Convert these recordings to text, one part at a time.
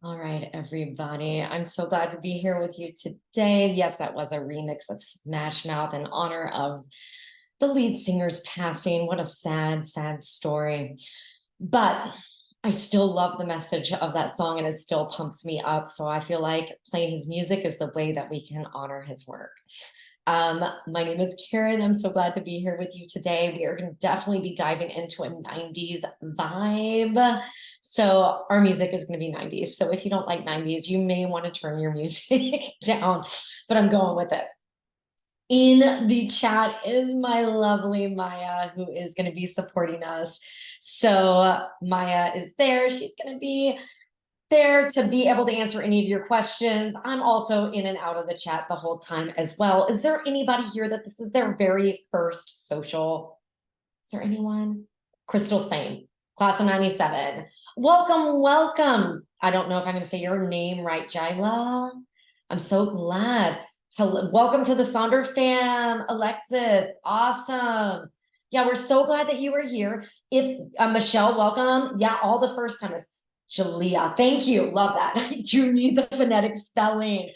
All right, everybody. I'm so glad to be here with you today. Yes, that was a remix of Smash Mouth in honor of the lead singer's passing. What a sad, sad story. But I still love the message of that song and it still pumps me up. So I feel like playing his music is the way that we can honor his work. My name is Karen. I'm so glad to be here with you today. We are going to definitely be diving into a 90s vibe. So our music is going to be 90s. So if you don't like 90s, you may want to turn your music down, but I'm going with it. In the chat is my lovely Maya, who is going to be supporting us. So Maya is there. She's going to be there to be able to answer any of your questions. I'm also in and out of the chat the whole time as well. Is there anybody here that this is their very first social? Is there anyone? Crystal Same, class of 97. Welcome, welcome. I don't know if I'm going to say your name right, Jayla. I'm so glad. Hello, welcome to the Sonder fam, Alexis. Awesome. Yeah, we're so glad that you were here. If Michelle, welcome. Yeah, all the first timers. Jalea, thank you. Love that. I do need the phonetic spelling.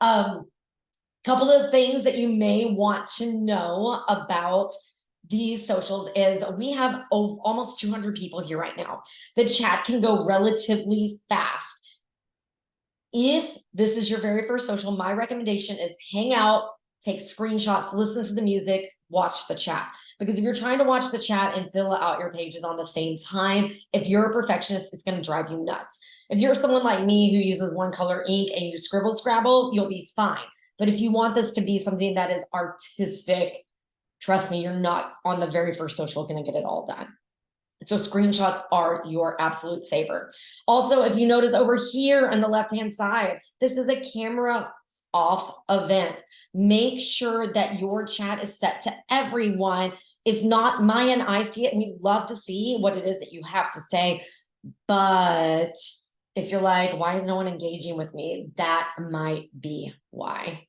Couple of things that you may want to know about these socials is we have almost 200 people here right now. The chat can go relatively fast. If this is your very first social, my recommendation is hang out, take screenshots, listen to the music, watch the chat. Because if you're trying to watch the chat and fill out your pages on the same time, if you're a perfectionist, it's going to drive you nuts. If you're someone like me who uses one color ink and you scribble scrabble, you'll be fine. But if you want this to be something that is artistic, trust me, you're not on the very first social going to get it all done. So screenshots are your absolute saver. Also, if you notice over here on the left-hand side, this is a camera off event. Make sure that your chat is set to everyone. If not, Maya and I see it, and we'd love to see what it is that you have to say. But if you're like, why is no one engaging with me? That might be why.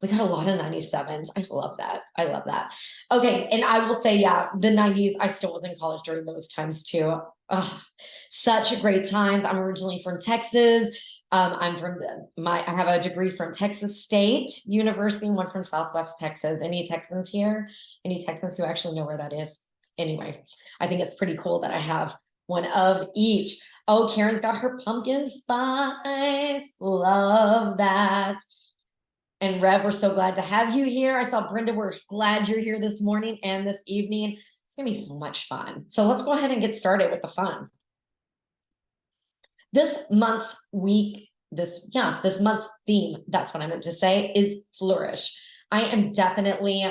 We got a lot of 97s. I love that. I love that. Okay. And I will say, yeah, the 90s, I still was in college during those times too. Such great times. I'm originally from Texas. I'm from I have a degree from Texas State University, one from Southwest Texas. Any Texans here? Any Texans who actually know where that is? Anyway, I think it's pretty cool that I have one of each. Oh, Karen's got her pumpkin spice. Love that. And Rev, we're so glad to have you here. I saw Brenda, we're glad you're here this morning and this evening. It's gonna be so much fun. So let's go ahead and get started with the fun. This month's this month's theme, that's what I meant to say, is flourish. I am definitely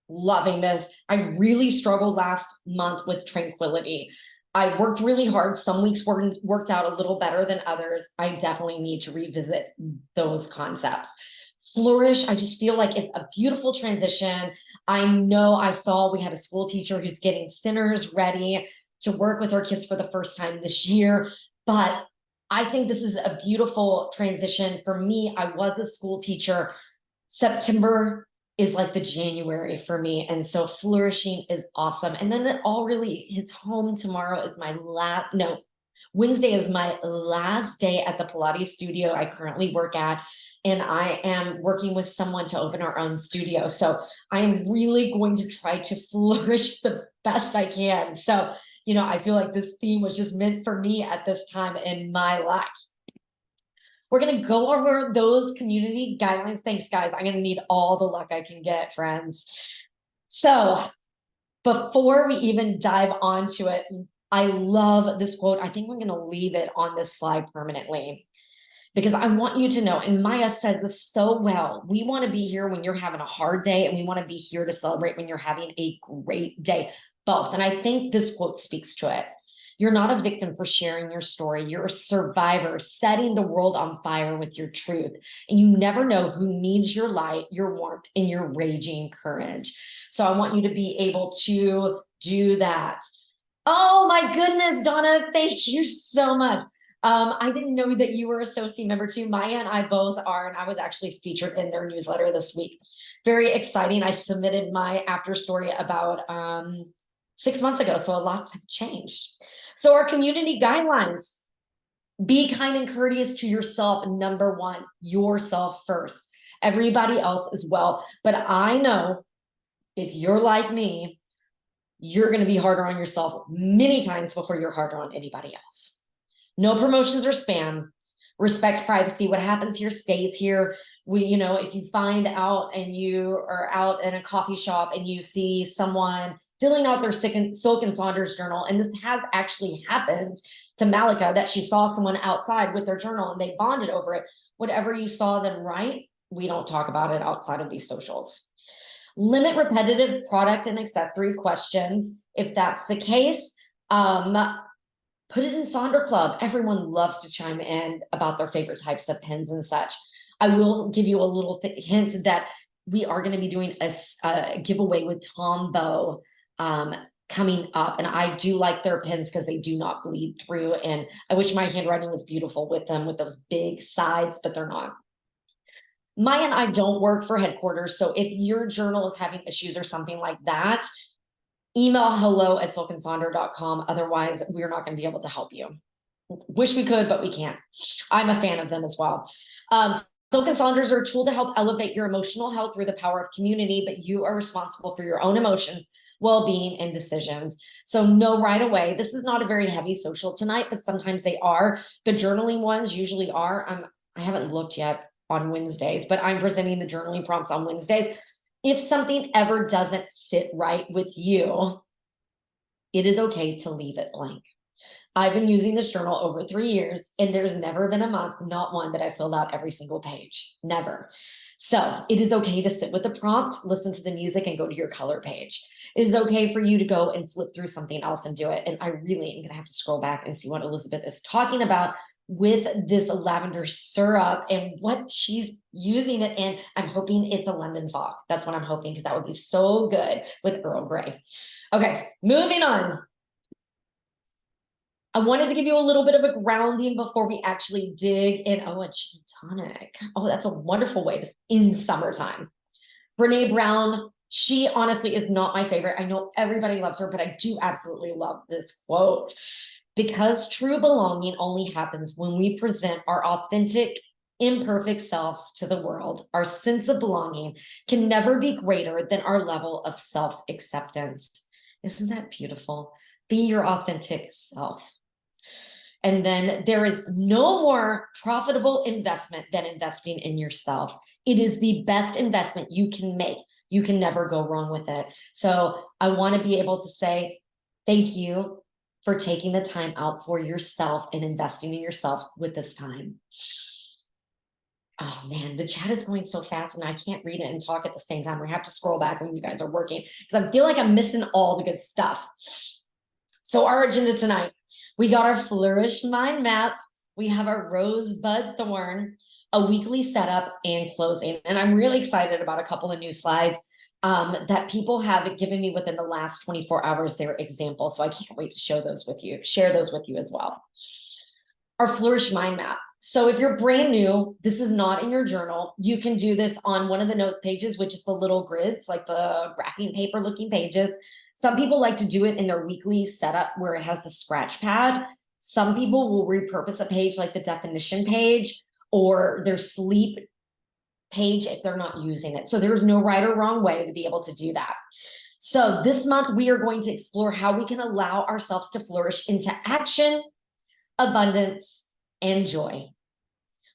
loving this. I really struggled last month with tranquility. I worked really hard. Some weeks worked out a little better than others. I definitely need to revisit those concepts. Flourish, I just feel like it's a beautiful transition. I know we had a school teacher who's getting sinners ready to work with our kids for the first time this year, but I think this is a beautiful transition. For me, I was a school teacher. September is like the January for me. And so flourishing is awesome. And then it all really hits home. Tomorrow is Wednesday is my last day at the Pilates studio I currently work at. And I am working with someone to open our own studio. So I am really going to try to flourish the best I can. So, I feel like this theme was just meant for me at this time in my life. We're going to go over those community guidelines. Thanks, guys. I'm going to need all the luck I can get, friends. So before we even dive onto it, I love this quote. I think we're going to leave it on this slide permanently because I want you to know, and Maya says this so well, we want to be here when you're having a hard day and we want to be here to celebrate when you're having a great day, both. And I think this quote speaks to it. You're not a victim for sharing your story. You're a survivor, setting the world on fire with your truth. And you never know who needs your light, your warmth, and your raging courage. So I want you to be able to do that. Oh my goodness, Donna, thank you so much. I didn't know that you were a Soci member too. Maya and I both are, and I was actually featured in their newsletter this week. Very exciting. I submitted my after story about 6 months ago, so a lot have changed. So our community guidelines. Be kind and courteous to yourself. Number one, yourself first. Everybody else as well. But I know if you're like me, you're going to be harder on yourself many times before you're harder on anybody else. No promotions or spam. Respect privacy. What happens here stays here. If you find out and you are out in a coffee shop and you see someone filling out their Silk and Saunders journal, and this has actually happened to Malika, that she saw someone outside with their journal and they bonded over it. Whatever you saw them write, we don't talk about it outside of these socials. Limit repetitive product and accessory questions. If that's the case, put it in Sonder Club. Everyone loves to chime in about their favorite types of pens and such. I will give you a little hint that we are going to be doing a giveaway with Tombow coming up. And I do like their pens because they do not bleed through. And I wish my handwriting was beautiful with them, with those big sides, but they're not. Maya and I don't work for headquarters. So if your journal is having issues or something like that, email hello@silkandsonder.com. Otherwise, we're not going to be able to help you. Wish we could, but we can't. I'm a fan of them as well. Silk and Saunders are a tool to help elevate your emotional health through the power of community, but you are responsible for your own emotions, well-being, and decisions. So know right away, this is not a very heavy social tonight, but sometimes they are. The journaling ones usually are. I haven't looked yet on Wednesdays, but I'm presenting the journaling prompts on Wednesdays. If something ever doesn't sit right with you, it is okay to leave it blank. I've been using this journal over 3 years, and there's never been a month, not one, that I filled out every single page. Never. So it is okay to sit with the prompt, listen to the music, and go to your color page. It is okay for you to go and flip through something else and do it. And I really am going to have to scroll back and see what Elizabeth is talking about with this lavender syrup and what she's using it in. I'm hoping it's a London fog. That's what I'm hoping, because that would be so good with Earl Grey. Okay, moving on. I wanted to give you a little bit of a grounding before we actually dig in. Oh, a gin tonic. Oh, that's a wonderful way to in summertime. Brene Brown, she honestly is not my favorite. I know everybody loves her, but I do absolutely love this quote. Because true belonging only happens when we present our authentic, imperfect selves to the world. Our sense of belonging can never be greater than our level of self-acceptance. Isn't that beautiful? Be your authentic self. And then there is no more profitable investment than investing in yourself. It is the best investment you can make. You can never go wrong with it. So I want to be able to say thank you for taking the time out for yourself and investing in yourself with this time. Oh man, the chat is going so fast and I can't read it and talk at the same time. We have to scroll back when you guys are working because I feel like I'm missing all the good stuff. So our agenda tonight, we got our Flourish Mind Map. We have our Rosebud Thorn, a weekly setup and closing. And I'm really excited about a couple of new slides that people have given me within the last 24 hours, their examples. So I can't wait to share those with you as well. Our Flourish Mind Map. So if you're brand new, this is not in your journal. You can do this on one of the notes pages, which is the little grids, like the graphing paper looking pages. Some people like to do it in their weekly setup where it has the scratch pad. Some people will repurpose a page like the definition page or their sleep page if they're not using it. So there's no right or wrong way to be able to do that. So this month we are going to explore how we can allow ourselves to flourish into action, abundance, and joy.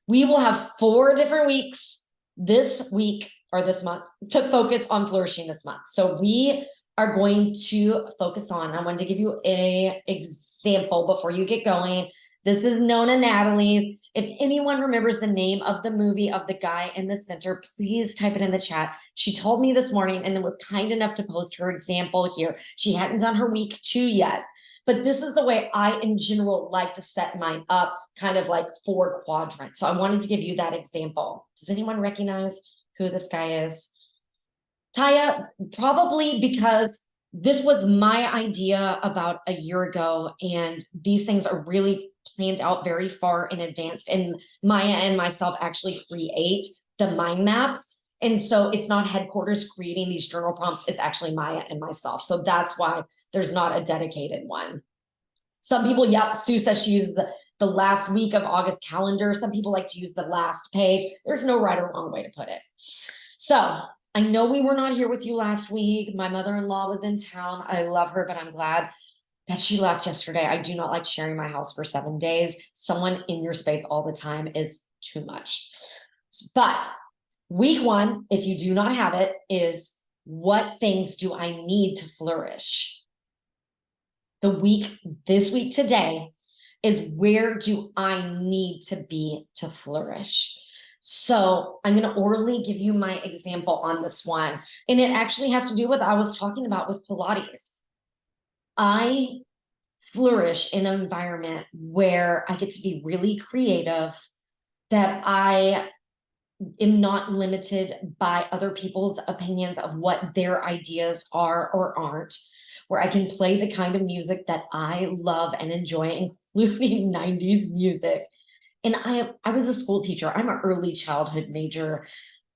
We will have 4 different weeks this week or this month to focus on flourishing this month. So we are going to focus on, I wanted to give you an example before you get going. This is Nona Natalie. If anyone remembers the name of the movie of the guy in the center, please type it in the chat. She told me this morning and then was kind enough to post her example here. She hadn't done her week 2 yet. But this is the way I, in general, like to set mine up, kind of like 4 quadrants. So I wanted to give you that example. Does anyone recognize who this guy is? Taya, probably because this was my idea about a year ago, and these things are really planned out very far in advance. And Maya and myself actually create the mind maps. And so it's not headquarters creating these journal prompts. It's actually Maya and myself. So that's why there's not a dedicated one. Some people, yep, Sue says she uses the the last week of August calendar. Some people like to use the last page. There's no right or wrong way to put it. So I know we were not here with you last week. My mother-in-law was in town. I love her, but I'm glad that she left yesterday. I do not like sharing my house for 7 days. Someone in your space all the time is too much. But week one, if you do not have it, is what things do I need to flourish? This week today is where do I need to be to flourish? So I'm going to orally give you my example on this one. And it actually has to do with what I was talking about with Pilates. I flourish in an environment where I get to be really creative, that I am not limited by other people's opinions of what their ideas are or aren't, where I can play the kind of music that I love and enjoy, including 90s music. And I was a school teacher. I'm an early childhood major.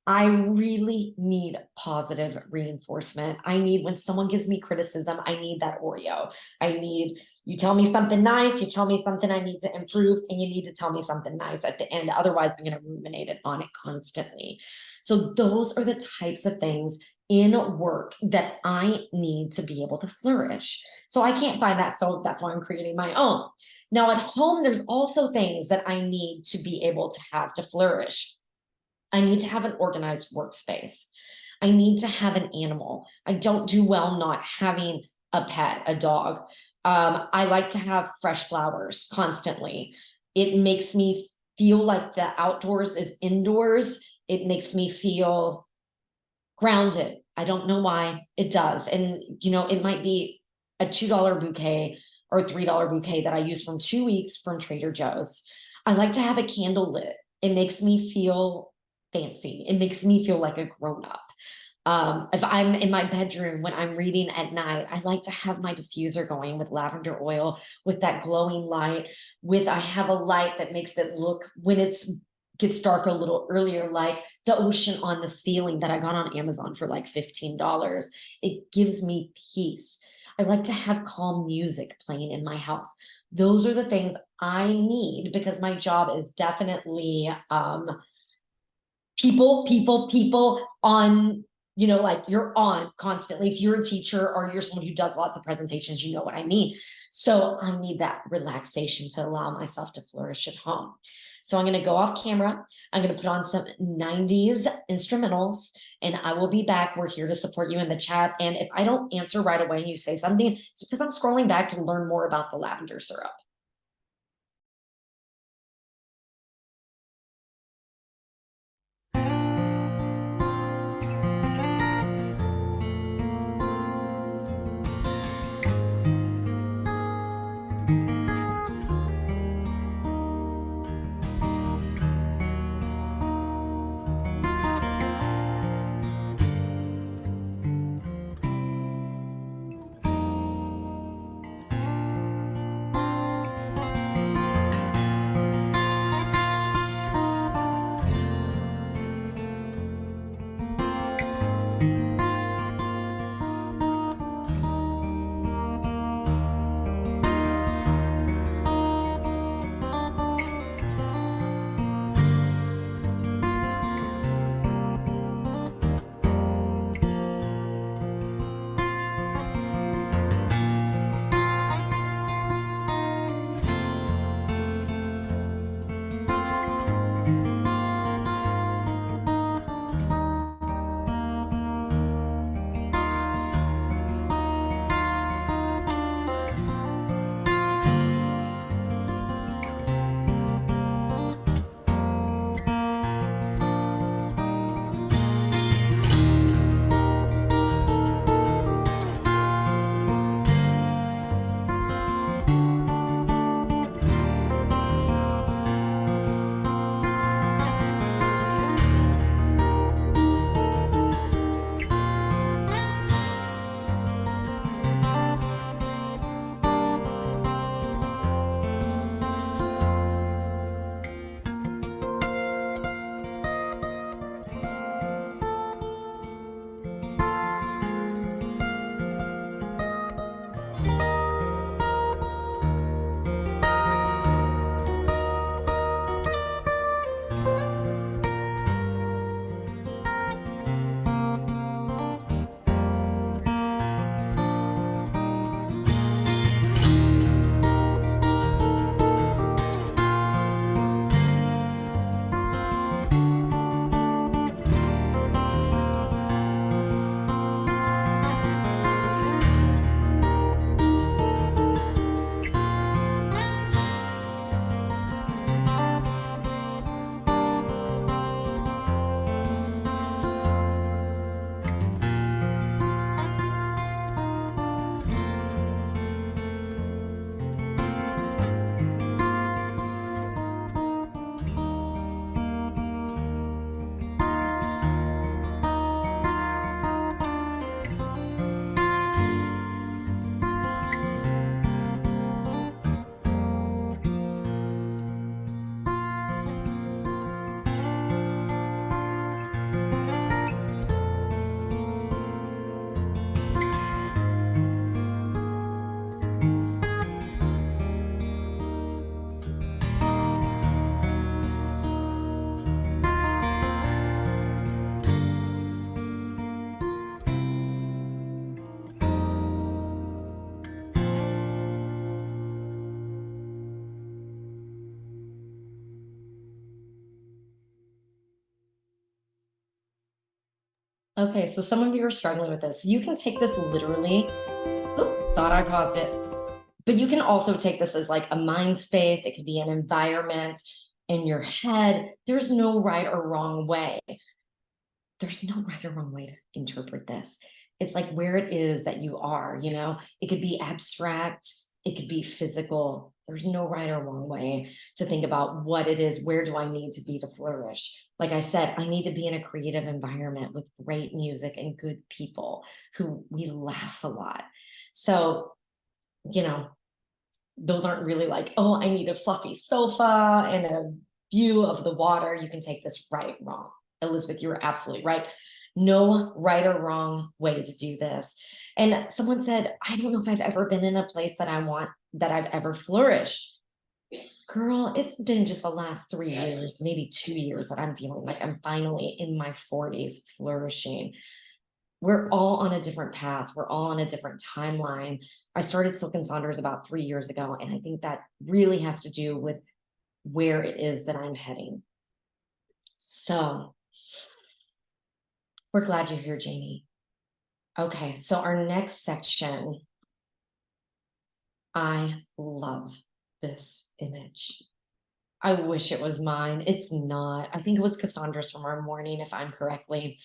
I really need positive reinforcement. I need, when someone gives me criticism, I need that Oreo. I need, you tell me something nice, you tell me something I need to improve, and you need to tell me something nice at the end. Otherwise, I'm going to ruminate on it constantly. So those are the types of things in work that I need to be able to flourish. So I can't find that. So that's why I'm creating my own. Now at home, there's also things that I need to be able to have to flourish. I need to have an organized workspace. I need to have an animal. I don't do well not having a pet, a dog. I like to have fresh flowers constantly. It makes me feel like the outdoors is indoors. It makes me feel grounded. I don't know why, it does. And, it might be a $2 bouquet or $3 bouquet that I use from 2 weeks from Trader Joe's. I like to have a candle lit. It makes me feel fancy. It makes me feel like a grown up. If I'm in my bedroom when I'm reading at night, I like to have my diffuser going with lavender oil, with that glowing light, I have a light that makes it look, when it's gets dark a little earlier, like the ocean on the ceiling that I got on Amazon for like $15. It gives me peace. I like to have calm music playing in my house. Those are the things I need because my job is definitely people on, like you're on constantly. If you're a teacher or you're someone who does lots of presentations, you know what I mean. So I need that relaxation to allow myself to flourish at home. So I'm going to go off camera. I'm going to put on some 90s instrumentals and I will be back. We're here to support you in the chat. And if I don't answer right away and you say something, it's because I'm scrolling back to learn more about the lavender syrup. Okay, so some of you are struggling with this. You can take this literally. Oop, thought I paused it. But you can also take this as like a mind space. It could be an environment in your head. There's no right or wrong way. There's no right or wrong way to interpret this. It's like where it is that you are, you know, it could be abstract, it could be physical. There's no right or wrong way to think about what it is. Where do I need to be to flourish? Like I said, I need to be in a creative environment with great music and good people who we laugh a lot. So, you know, those aren't really like, oh, I need a fluffy sofa and a view of the water. You can take this right, wrong. Elizabeth, you're absolutely right. No right or wrong way to do this. And someone said, I don't know if I've ever been in a place that I want, that I've ever flourished. Girl, it's been just the last 3 years, maybe 2 years, that I'm feeling like I'm finally in my 40s flourishing. We're all on a different path. We're all on a different timeline. I started Silk and Saunders about 3 years ago, and I think that really has to do with where it is that I'm heading. So we're glad you're here, Janie. Okay, so our next section, I love this image. I wish it was mine. It's not. I think it was Cassandra's from our morning, if I'm correctly.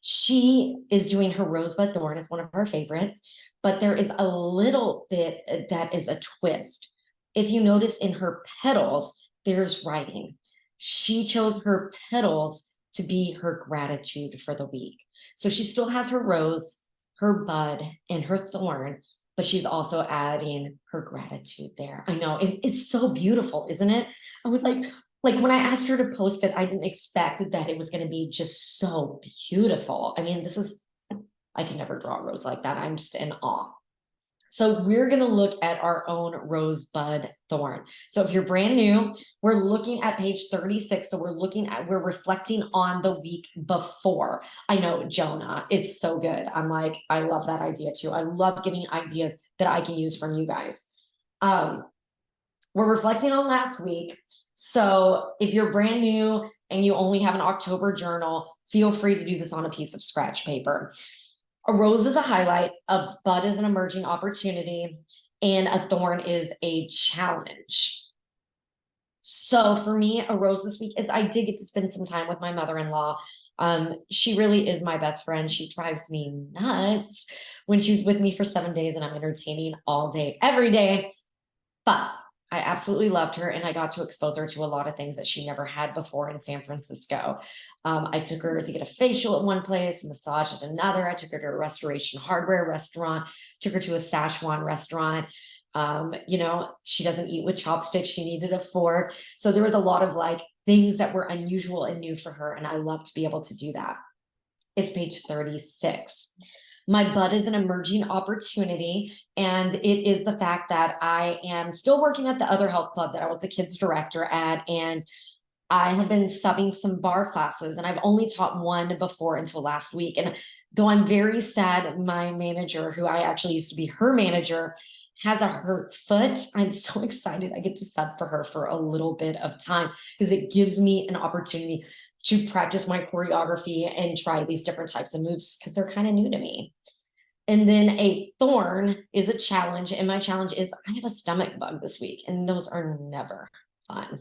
She is doing her rosebud thorn. It's one of her favorites, but there is a little bit that is a twist. If you notice in her petals, there's writing. She chose her petals to be her gratitude for the week. So she still has her rose, her bud, and her thorn, but she's also adding her gratitude there. I know it is so beautiful, isn't it? I was like when I asked her to post it, I didn't expect that it was going to be just so beautiful. I mean, I can never draw a rose like that. I'm just in awe. So we're going to look at our own rosebud thorn. So if you're brand new, we're looking at page 36. So we're reflecting on the week before. I know, Jonah, it's so good. I'm like, I love that idea too. I love getting ideas that I can use from you guys. We're reflecting on last week. So if you're brand new and you only have an October journal, feel free to do this on a piece of scratch paper. A rose is a highlight, a bud is an emerging opportunity, and a thorn is a challenge. So for me, a rose this week is I did get to spend some time with my mother-in-law. She really is my best friend. She drives me nuts when she's with me for 7 days and I'm entertaining all day, every day. But I absolutely loved her, and I got to expose her to a lot of things that she never had before in San Francisco. I took her to get a facial at one place, a massage at another. I took her to a restoration hardware restaurant, took her to a Szechuan restaurant. You know, she doesn't eat with chopsticks. She needed a fork. So there was a lot of like things that were unusual and new for her. And I love to be able to do that. It's page 36. My bud is an emerging opportunity, and it is the fact that I am still working at the other health club that I was a kids director at, and I have been subbing some bar classes, and I've only taught one before until last week. And though I'm very sad, my manager, who I actually used to be her manager, has a hurt foot. I'm so excited I get to sub for her for a little bit of time because it gives me an opportunity to practice my choreography and try these different types of moves because they're kind of new to me. And then a thorn is a challenge. And my challenge is I have a stomach bug this week, and those are never fun.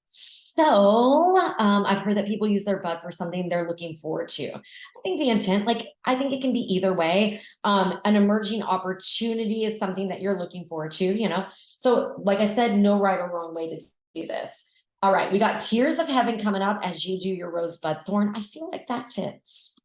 So I've heard that people use their bud for something they're looking forward to. I think the intent, like, I think it can be either way. An emerging opportunity is something that you're looking forward to, you know? So like I said, no right or wrong way to do this. All right, we got Tears of Heaven coming up as you do your rosebud thorn. I feel like that fits.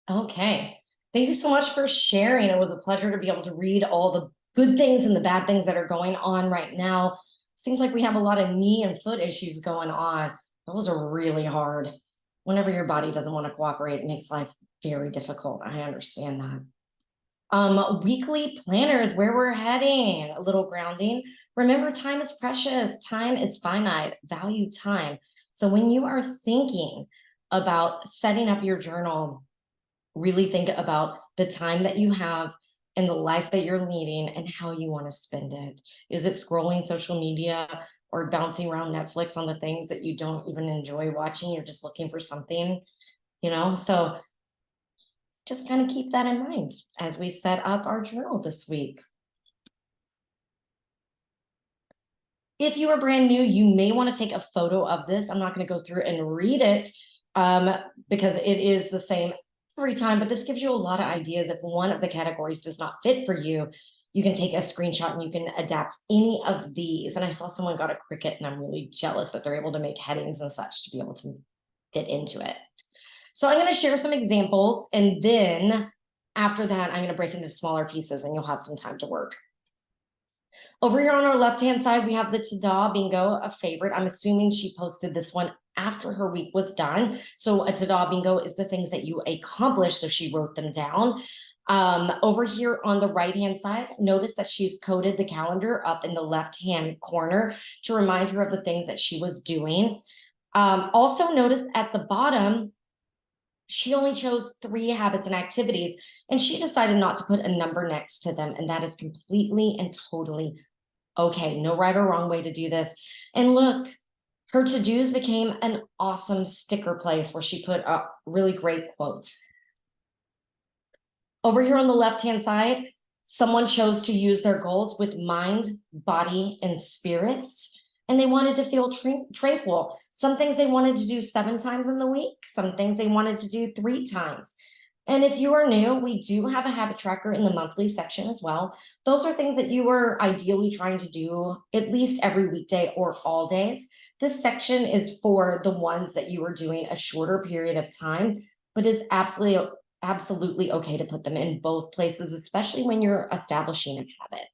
Okay. Thank you so much for sharing. It was a pleasure to be able to read all the good things and the bad things that are going on right now. Seems like we have a lot of knee and foot issues going on. Those are really hard. Whenever your body doesn't want to cooperate, it makes life very difficult. I understand that. Weekly planners, where we're heading, a little grounding. Remember, time is precious, time is finite, value time. So when you are thinking about setting up your journal, really think about the time that you have and the life that you're leading and how you want to spend it. Is it scrolling social media or bouncing around Netflix on the things that you don't even enjoy watching? You're just looking for something, you know? So just kind of keep that in mind as we set up our journal this week. If you are brand new, you may want to take a photo of this. I'm not going to go through and read it um, because it is the same every time, but this gives you a lot of ideas. If one of the categories does not fit for you, you can take a screenshot and you can adapt any of these. And I saw someone got a cricket, and I'm really jealous that they're able to make headings and such to be able to fit into it. So I'm going to share some examples, and then after that, I'm going to break into smaller pieces and you'll have some time to work. Over here on our left-hand side, we have the Ta-da bingo, a favorite. I'm assuming she posted this one after her week was done. So a Ta-da bingo is the things that you accomplished. So she wrote them down. Over here on the right-hand side, notice that she's coded the calendar up in the left-hand corner to remind her of the things that she was doing. Also notice at the bottom, she only chose 3 habits and activities, and she decided not to put a number next to them. And that is completely and totally okay. No right or wrong way to do this. And look, her to-dos became an awesome sticker place where she put a really great quote. Over here on the left-hand side, someone chose to use their goals with mind, body, and spirit. And they wanted to feel tranquil. Some things they wanted to do 7 times in the week, some things they wanted to do 3 times. And if you are new, we do have a habit tracker in the monthly section as well. Those are things that you are ideally trying to do at least every weekday or all days. This section is for the ones that you are doing a shorter period of time, but it's absolutely okay to put them in both places, especially when you're establishing a habit.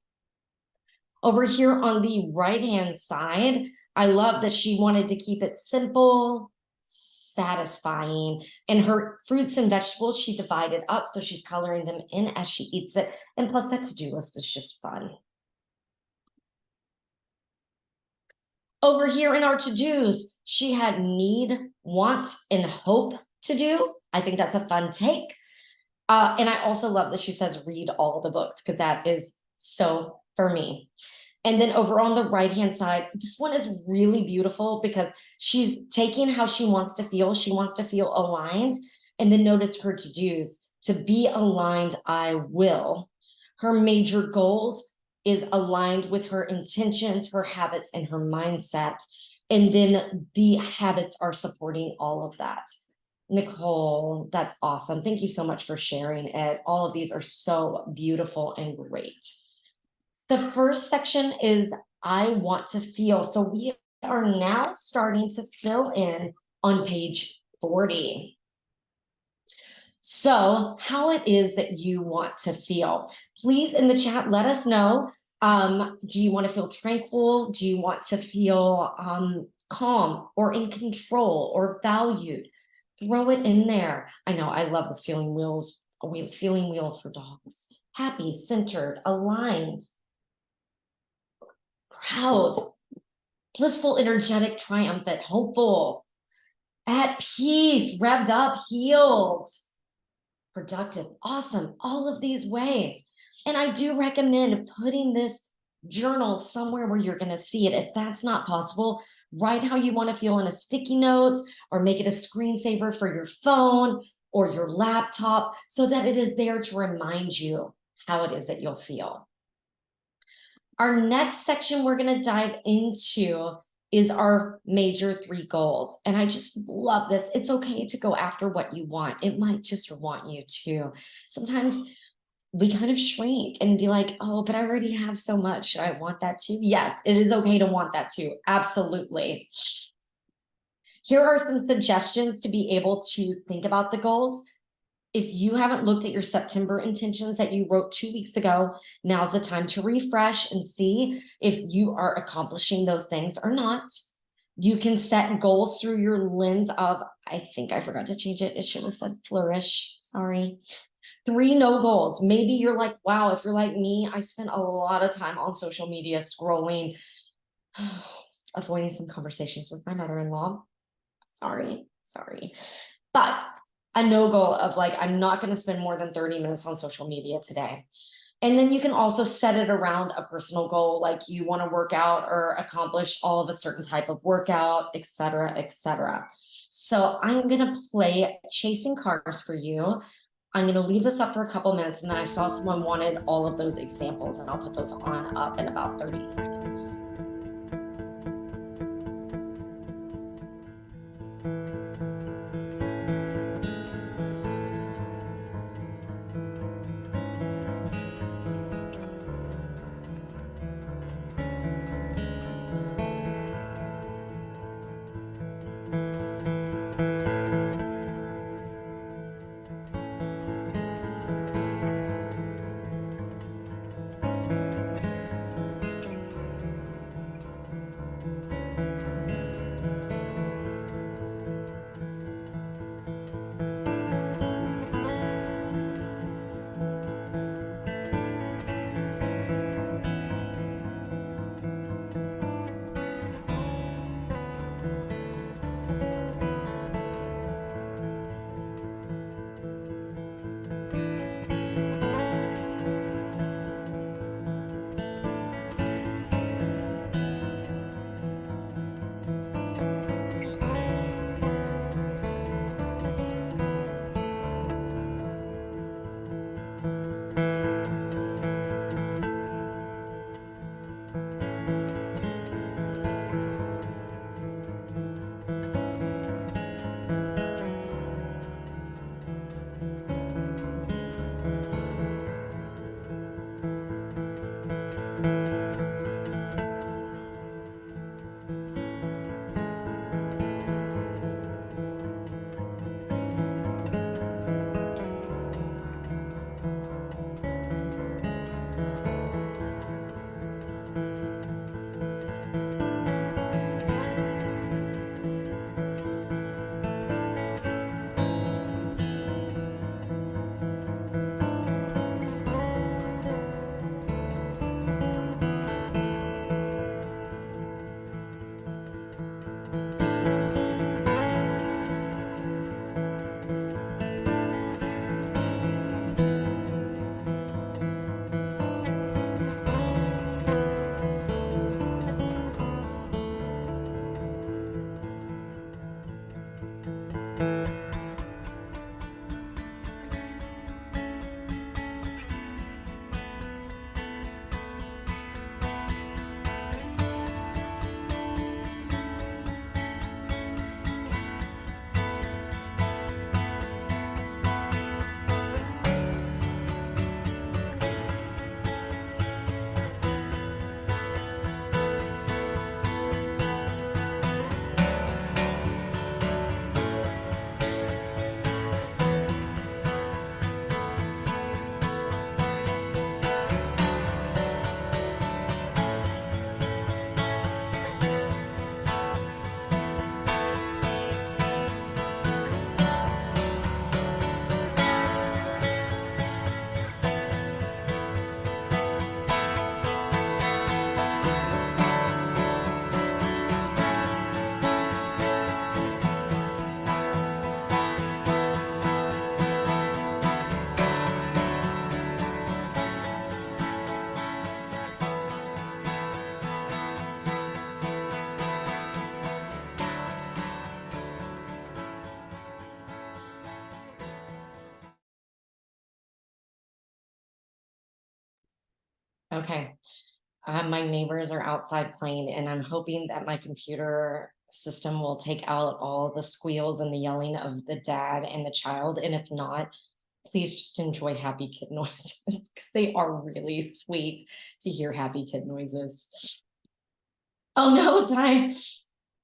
Over here on the right-hand side, I love that she wanted to keep it simple, satisfying. And her fruits and vegetables, she divided up. So she's coloring them in as she eats it. And plus that to-do list is just fun. Over here in our to-dos, she had need, want, and hope to do. I think that's a fun take. And I also love that she says read all the books, because that is so for me. And then over on the right-hand side, this one is really beautiful because she's taking how she wants to feel. She wants to feel aligned. And then notice her to-dos. To be aligned, I will. Her major goals is aligned with her intentions, her habits, and her mindset. And then the habits are supporting all of that. Nicole, that's awesome. Thank you so much for sharing it. All of these are so beautiful and great. The first section is I want to feel. So we are now starting to fill in on page 40. So how it is that you want to feel. Please in the chat, let us know. Do you want to feel tranquil? Do you want to feel calm or in control or valued? Throw it in there. I know, I love this feeling wheels for dogs. Happy, centered, aligned, proud, blissful, energetic, triumphant, hopeful, at peace, revved up, healed, productive, awesome, all of these ways. And I do recommend putting this journal somewhere where you're going to see it. If that's not possible, write how you want to feel in a sticky note or make it a screensaver for your phone or your laptop so that it is there to remind you how it is that you'll feel. Our next section we're going to dive into is our major 3 goals. And I just love this. It's okay to go after what you want. It might just want you to. Sometimes we kind of shrink and be like, oh, but I already have so much. Should I want that too? Yes, it is okay to want that too. Absolutely. Here are some suggestions to be able to think about the goals. If you haven't looked at your September intentions that you wrote 2 weeks ago, now's the time to refresh and see if you are accomplishing those things or not. You can set goals through your lens of, I think I forgot to change it. It should have said flourish. Sorry. 3 no goals. Maybe you're like, wow, if you're like me, I spent a lot of time on social media scrolling, avoiding some conversations with my mother-in-law. Sorry. But a no goal of like, I'm not going to spend more than 30 minutes on social media today. And then you can also set it around a personal goal, like you want to work out or accomplish all of a certain type of workout, et cetera, et cetera. So I'm going to play Chasing Cars for you. I'm going to leave this up for a couple minutes, and then I saw someone wanted all of those examples, and I'll put those on up in about 30 seconds. Okay. My neighbors are outside playing, and I'm hoping that my computer system will take out all the squeals and the yelling of the dad and the child. And if not, please just enjoy happy kid noises because they are really sweet to hear happy kid noises. Oh no, time.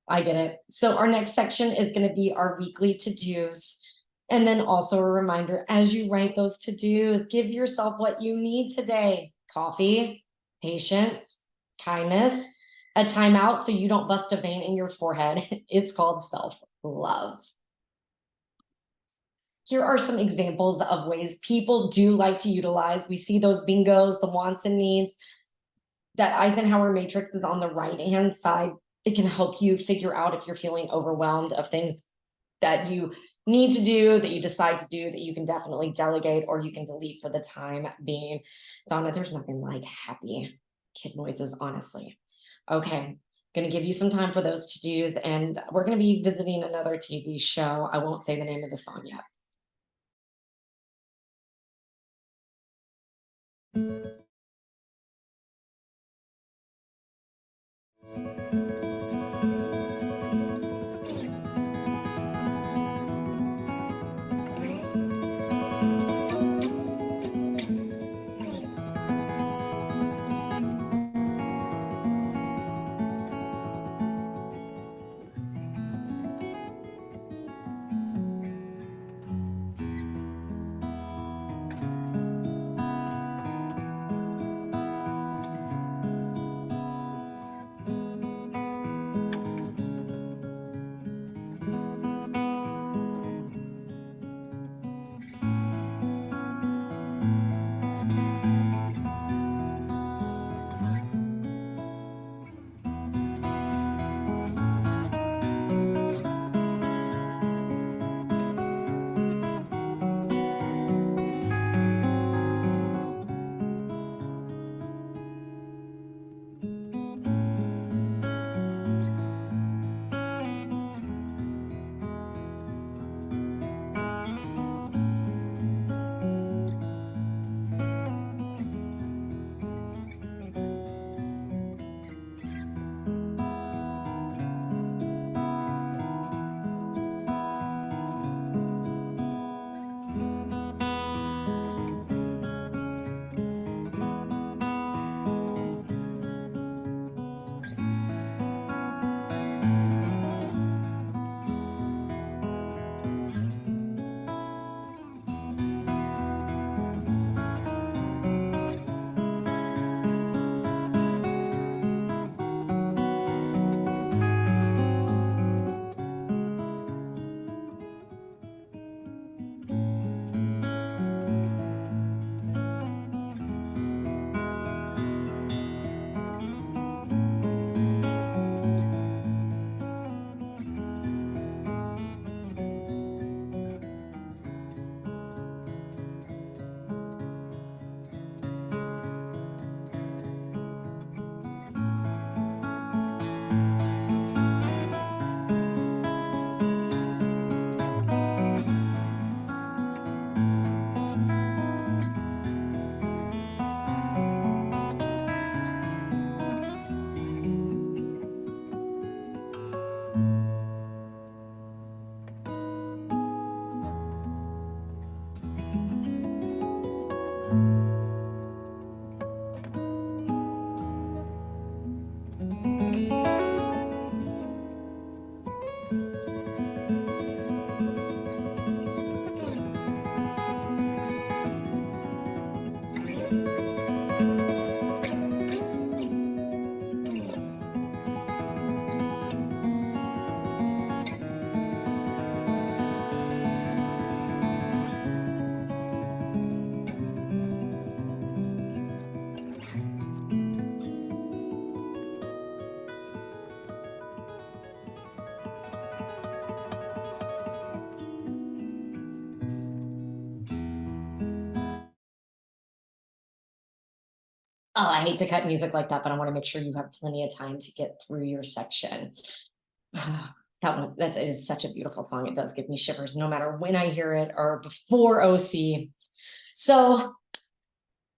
I get it. So our next section is going to be our weekly to-dos. And then also a reminder as you write those to-dos, give yourself what you need today: coffee, patience, kindness, a timeout so you don't bust a vein in your forehead. It's called self-love. Here are some examples of ways people do like to utilize. We see those bingos, the wants and needs. That Eisenhower matrix is on the right hand side. It can help you figure out if you're feeling overwhelmed of things that you need to do, that you decide to do, that you can definitely delegate or you can delete for the time being. Donna, there's nothing like happy kid noises, honestly. Okay, going to give you some time for those to-dos, and we're going to be visiting another TV show. I won't say the name of the song yet. Oh, I hate to cut music like that, but I want to make sure you have plenty of time to get through your section. That is such a beautiful song. It does give me shivers no matter when I hear it or before OC. So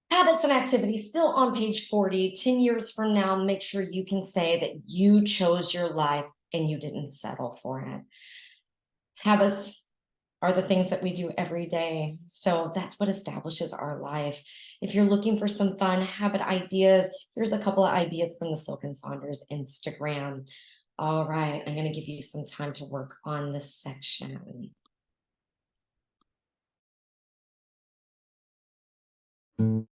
habits and activities, still on page 40, 10 years from now, make sure you can say that you chose your life and you didn't settle for it. Habits are the things that we do every day. So that's what establishes our life. If you're looking for some fun habit ideas, here's a couple of ideas from the Silk and Saunders Instagram. All right, I'm going to give you some time to work on this section. Right.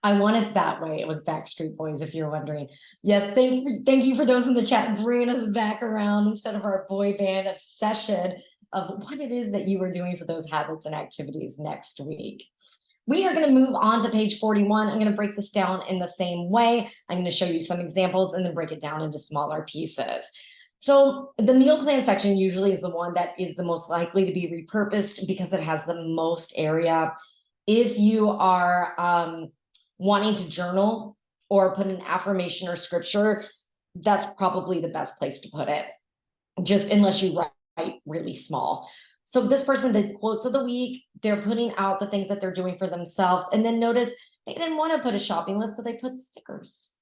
I want it that way. It was Backstreet Boys, if you're wondering. Yes, thank you for those in the chat bringing us back around instead of our boy band obsession of what it is that you are doing for those habits and activities next week. We are going to move on to page 41. I'm going to break this down in the same way. I'm going to show you some examples and then break it down into smaller pieces. So the meal plan section usually is the one that is the most likely to be repurposed because it has the most area. If you are wanting to journal or put an affirmation or scripture, that's probably the best place to put it, just unless you write really small. So this person did quotes of the week. They're putting out the things that they're doing for themselves. And then notice they didn't want to put a shopping list, so they put stickers.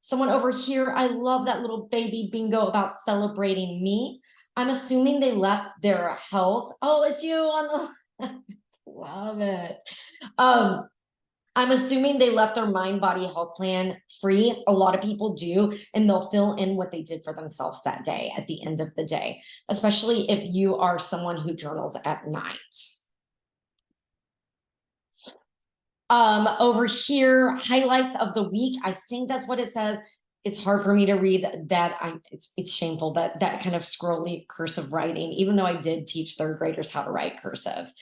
Someone over here, I love that little baby bingo about celebrating me. I'm assuming they left their health. Oh, it's you on the love it. I'm assuming they left their mind body health plan free. A lot of people do, and they'll fill in what they did for themselves that day at the end of the day, especially if you are someone who journals at night. Over here, highlights of the week. I think that's what it says. It's hard for me to read that. It's shameful, but that kind of scrolly cursive writing, even though I did teach third graders how to write cursive.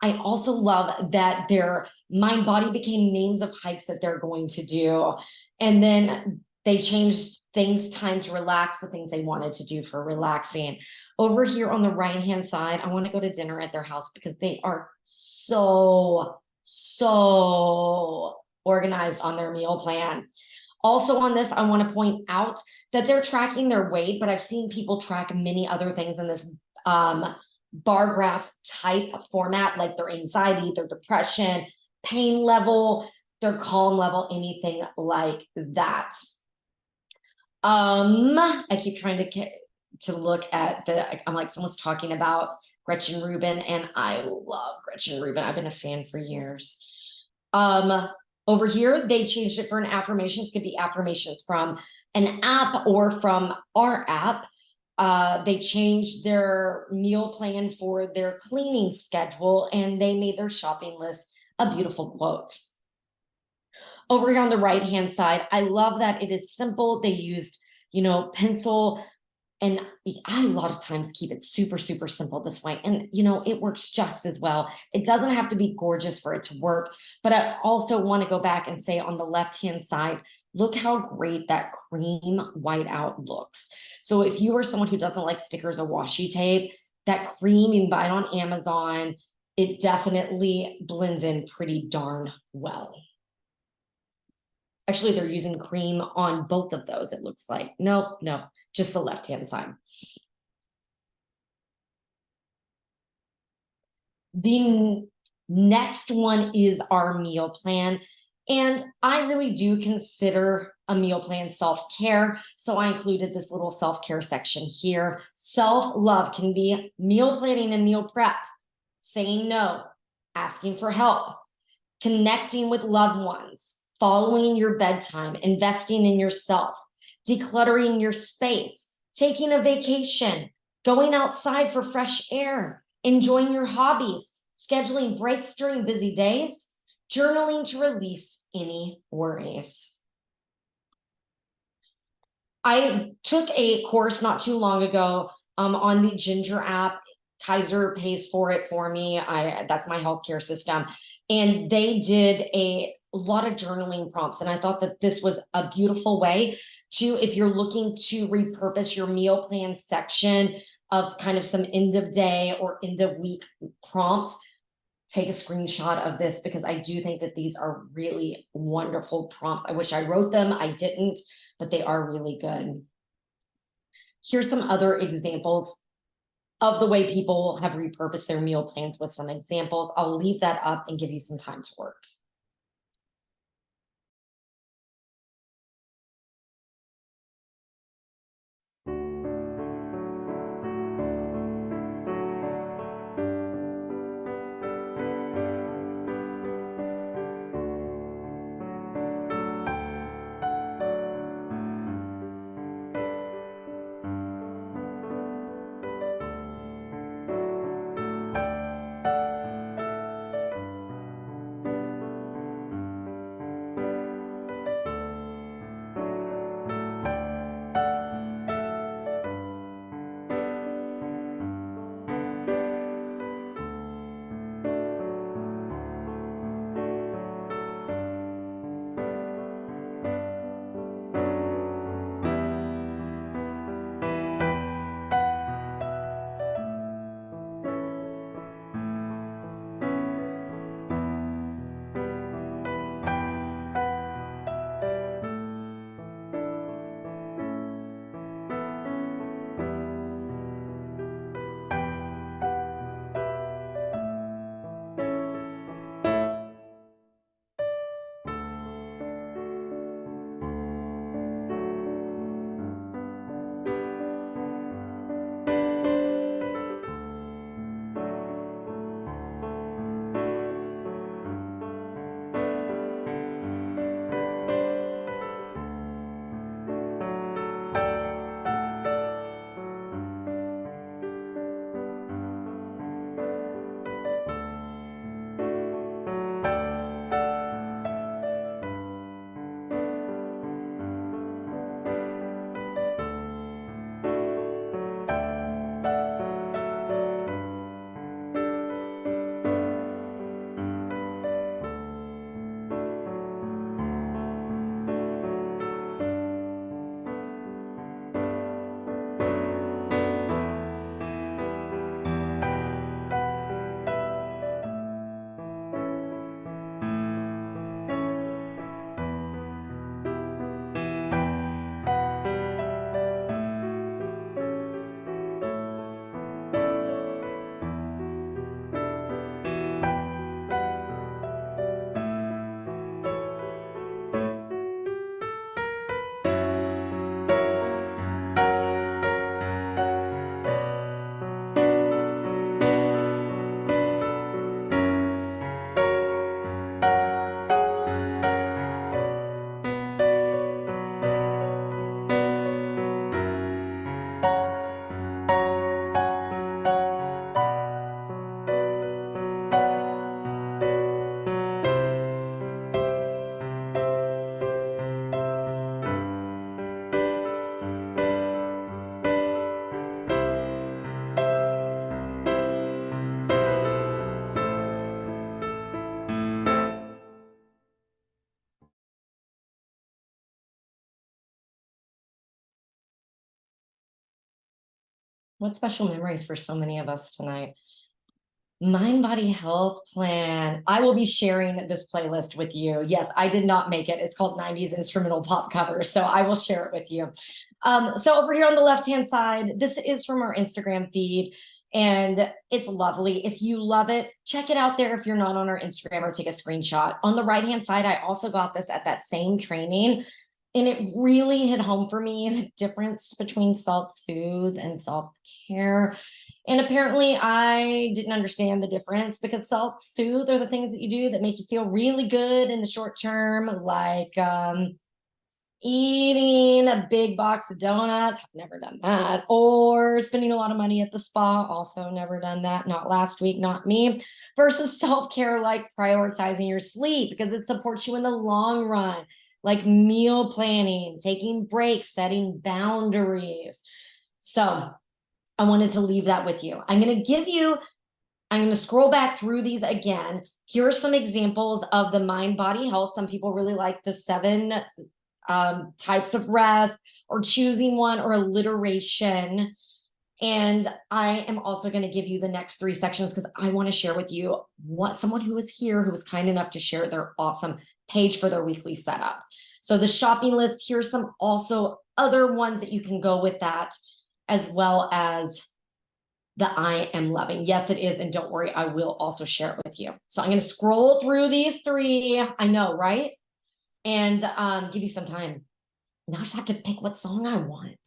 I also love that their mind body became names of hikes that they're going to do. And then they changed things, time to relax, the things they wanted to do for relaxing. Over here on the right-hand side, I want to go to dinner at their house because they are so organized on their meal plan. Also on this, I want to point out that they're tracking their weight, but I've seen people track many other things in this bar graph type format, like their anxiety, their depression, pain level, their calm level, anything like that. I keep trying to look at I'm like, someone's talking about Gretchen Rubin, and I love Gretchen Rubin. I've been a fan for years. Over here, they changed it for an affirmations. Could be affirmations from an app or from our app. They changed their meal plan for their cleaning schedule, and they made their shopping list a beautiful quote. Over here on the right-hand side, I love that it is simple. They used pencil. And I a lot of times keep it super, super simple this way. And, it works just as well. It doesn't have to be gorgeous for it to work. But I also want to go back and say on the left-hand side, look how great that cream whiteout looks. So if you are someone who doesn't like stickers or washi tape, that cream you can buy it on Amazon. It definitely blends in pretty darn well. Actually, they're using cream on both of those, it looks like. Nope, no, just the left-hand side. The next one is our meal plan. And I really do consider a meal plan self care. So I included this little self care section here. Self love can be meal planning and meal prep, saying no, asking for help, connecting with loved ones, following your bedtime, investing in yourself, decluttering your space, taking a vacation, going outside for fresh air, enjoying your hobbies, scheduling breaks during busy days, journaling to release any worries. I took a course not too long ago on the Ginger app. Kaiser pays for it for me. That's my healthcare system, and they did a lot of journaling prompts. And I thought that this was a beautiful way to, if you're looking to repurpose your meal plan section of kind of some end of day or end of week prompts, take a screenshot of this because I do think that these are really wonderful prompts. I wish I wrote them. I didn't, but they are really good. Here's some other examples of the way people have repurposed their meal plans with some examples. I'll leave that up and give you some time to work. What special memories for so many of us tonight. Mind Body Health Plan. I will be sharing this playlist with you. Yes, I did not make it. It's called 90s Instrumental Pop Covers. So I will share it with you. So over here on the left-hand side, this is from our Instagram feed. And it's lovely. If you love it, check it out there if you're not on our Instagram or take a screenshot. On the right-hand side, I also got this at that same training. And it really hit home for me the difference between self-soothe and self-care. And apparently I didn't understand the difference because self-soothe are the things that you do that make you feel really good in the short term, like eating a big box of donuts. I've never done that. Or spending a lot of money at the spa. Also never done that. Not last week, not me. Versus self-care, like prioritizing your sleep because it supports you in the long run, like meal planning, taking breaks, setting boundaries. So I wanted to leave that with you. I'm going to scroll back through these again. Here are some examples of the mind body health. Some people really like the 7 types of rest or choosing one or alliteration. And I am also going to give you the next 3 sections because I want to share with you what someone who was here who was kind enough to share their awesome page for their weekly setup. So the shopping list, here's some also other ones that you can go with that, as well as the I am loving. Yes, it is. And don't worry, I will also share it with you. So I'm going to scroll through these 3. I know, right? And give you some time. Now I just have to pick what song I want.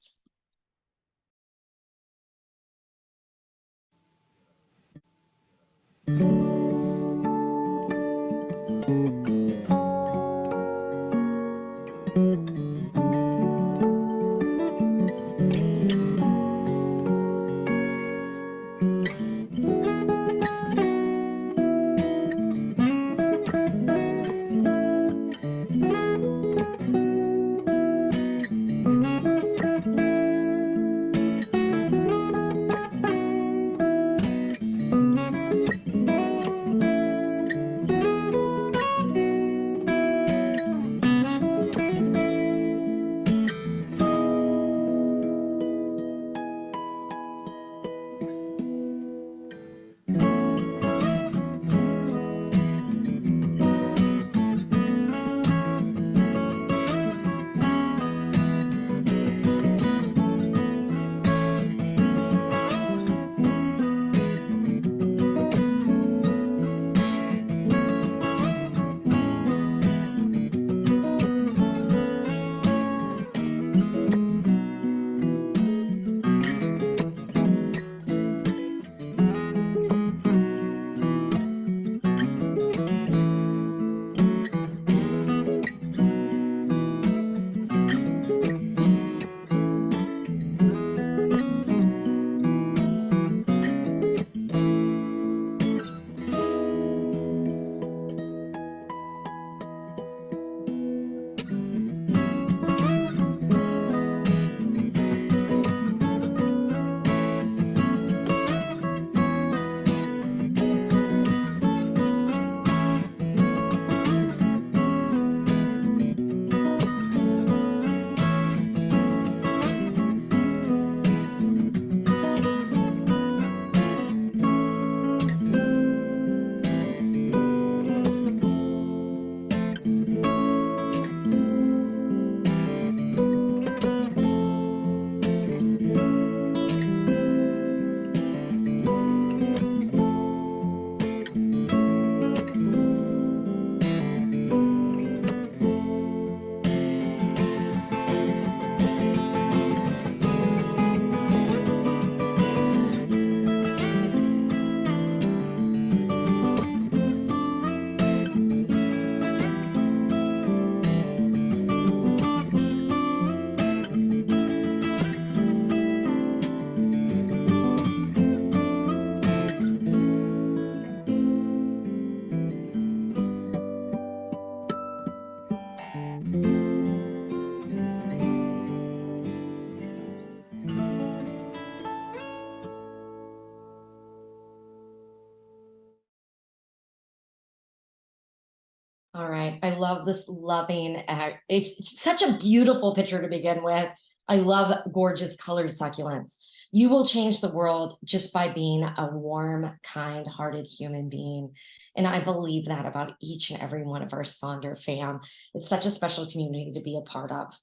All right. I love this loving act. It's such a beautiful picture to begin with. I love gorgeous colored succulents. You will change the world just by being a warm, kind hearted human being. And I believe that about each and every one of our Sonder fam. It's such a special community to be a part of.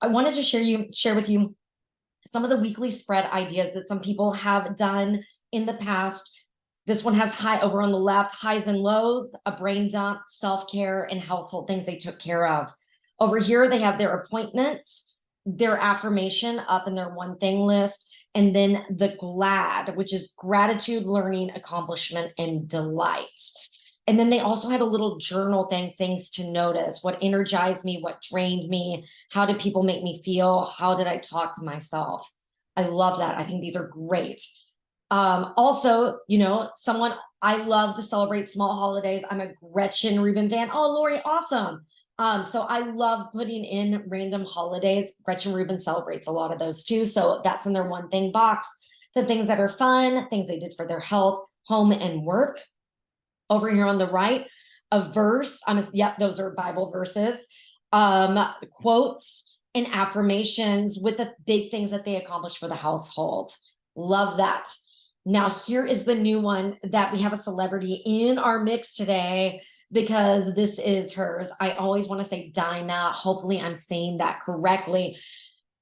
I wanted to share with you some of the weekly spread ideas that some people have done in the past. This one has high over on the left, highs and lows, a brain dump, self-care, and household things they took care of. Over here, they have their appointments, their affirmation up in their one thing list, and then the GLAD, which is gratitude, learning, accomplishment, and delight. And then they also had a little journal thing, things to notice, what energized me, what drained me, how did people make me feel, how did I talk to myself. I love that. I think these are great. Also, someone, I love to celebrate small holidays. I'm a Gretchen Rubin fan. Oh, Lori, awesome. So I love putting in random holidays. Gretchen Rubin celebrates a lot of those too. So that's in their one thing box. The things that are fun, things they did for their health, home, and work. Over here on the right, a verse. Yep, those are Bible verses, quotes and affirmations with the big things that they accomplished for the household. Love that. Now, here is the new one that we have a celebrity in our mix today because this is hers. I always want to say Dinah. Hopefully, I'm saying that correctly.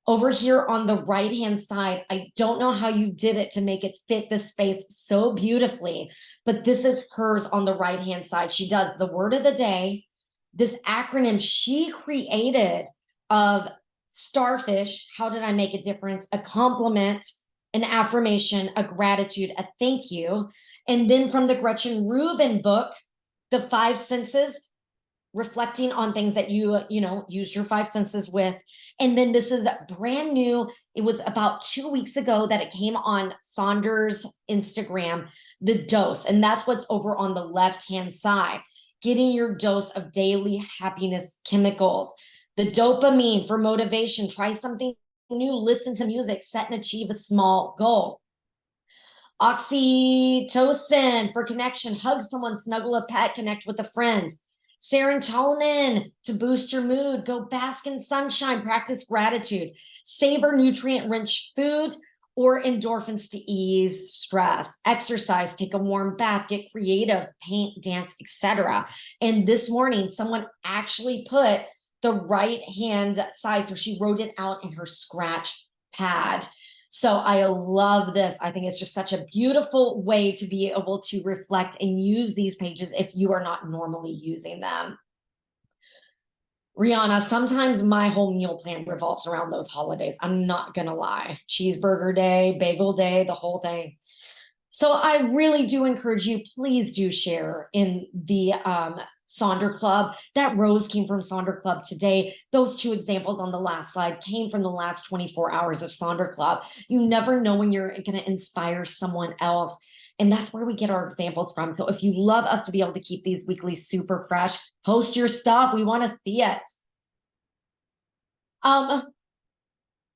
Over here on the right-hand side, I don't know how you did it to make it fit the space so beautifully, but this is hers on the right-hand side. She does the word of the day, this acronym she created of starfish, how did I make a difference, a compliment, an affirmation, a gratitude, a thank you. And then from the Gretchen Rubin book, the five senses, reflecting on things that you used your five senses with. And then this is brand new. It was about 2 weeks ago that it came on Sonder's Instagram, the dose. And that's what's over on the left-hand side, getting your dose of daily happiness chemicals. The dopamine for motivation, try something new, listen to music, set and achieve a small goal. Oxytocin for connection, hug someone, snuggle a pet, connect with a friend. Serotonin to boost your mood, go bask in sunshine, practice gratitude, savor nutrient-rich food, or endorphins to ease stress. Exercise, take a warm bath, get creative, paint, dance, etc. And this morning, someone actually put the right hand side, so she wrote it out in her scratch pad. So I love this. I think it's just such a beautiful way to be able to reflect and use these pages if you are not normally using them. Rihanna, sometimes my whole meal plan revolves around those holidays. I'm not going to lie. Cheeseburger day, bagel day, the whole thing. So I really do encourage you, please do share in the Sonder Club. That rose came from Sonder Club today. Those two examples on the last slide came from the last 24 hours of Sonder Club. You never know when you're going to inspire someone else. And that's where we get our examples from. So if you love us to be able to keep these weekly super fresh, post your stuff. We want to see it.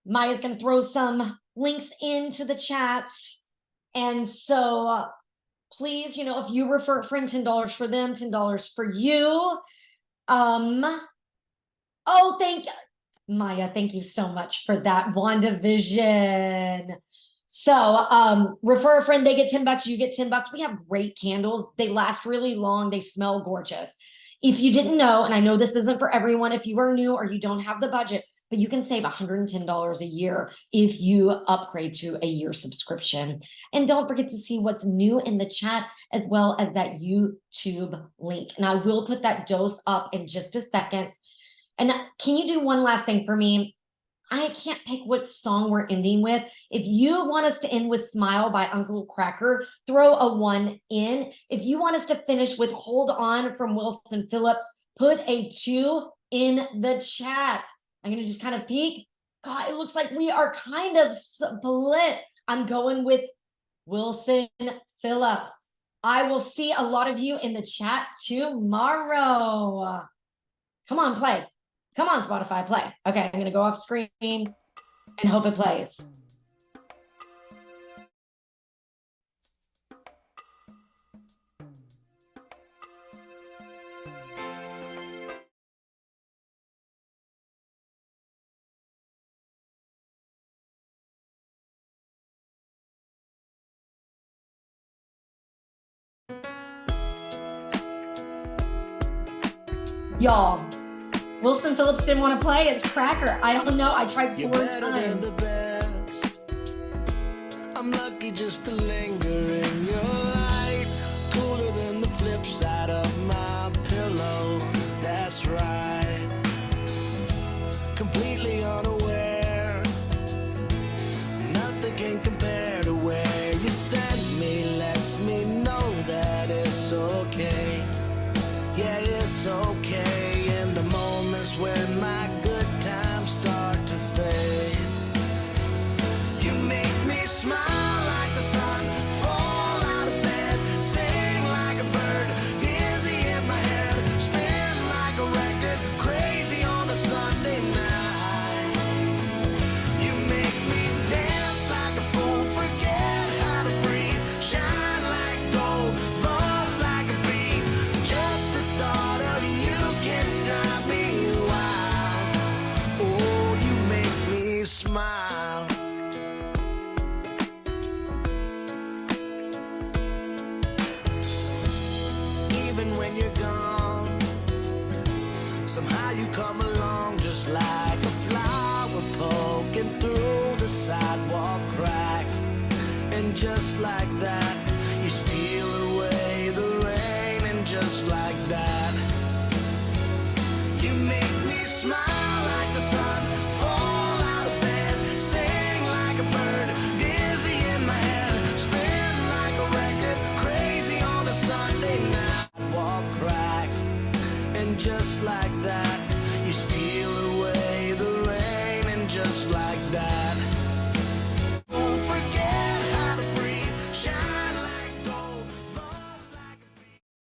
Maya's going to throw some links into the chat. And so please, if you refer a friend, $10 for them, $10 for you. Oh, thank you, Maya. Thank you so much for that WandaVision. So refer a friend, they get $10, you get $10. We have great candles. They last really long. They smell gorgeous. If you didn't know, and I know this isn't for everyone, if you are new or you don't have the budget, but you can save $110 a year if you upgrade to a year subscription. And don't forget to see what's new in the chat as well as that YouTube link. And I will put that dose up in just a second. And can you do one last thing for me? I can't pick what song we're ending with. If you want us to end with Smile by Uncle Cracker, throw a 1 in. If you want us to finish with Hold On from Wilson Phillips, put a 2 in the chat. I'm going to just kind of peek. God, it looks like we are kind of split. I'm going with Wilson Phillips. I will see a lot of you in the chat tomorrow. Come on, play. Come on, Spotify, play. Okay, I'm going to go off screen and hope it plays. Y'all, Wilson Phillips didn't want to play. It's Cracker. I don't know. I tried You're 4 better than the times. best. I'm lucky just to linger in your light. Cooler than the flip side of my pillow. That's right. Completely unaware. Nothing can compare to where you sent me. Lets me know that it's okay. Yeah, it's okay. In the moments when my good times start to fade, you make me smile like the sun, fall out of bed, sing like a bird, dizzy in my head, spin like a record, crazy on a Sunday night. You make me dance like a fool, forget how to breathe, shine like gold, buzz like a bee. Just the thought of you can drive me wild. Oh, you make me smile. Even when you're gone, somehow you come along just like a flower poking through the sidewalk crack. And just like that, you steal away the rain. And just like that, you make me smile like the sun, fall out of bed, sing like a bird, dizzy in my head, spin like a record, crazy on a Sunday night, walk crack. And just like that, you steal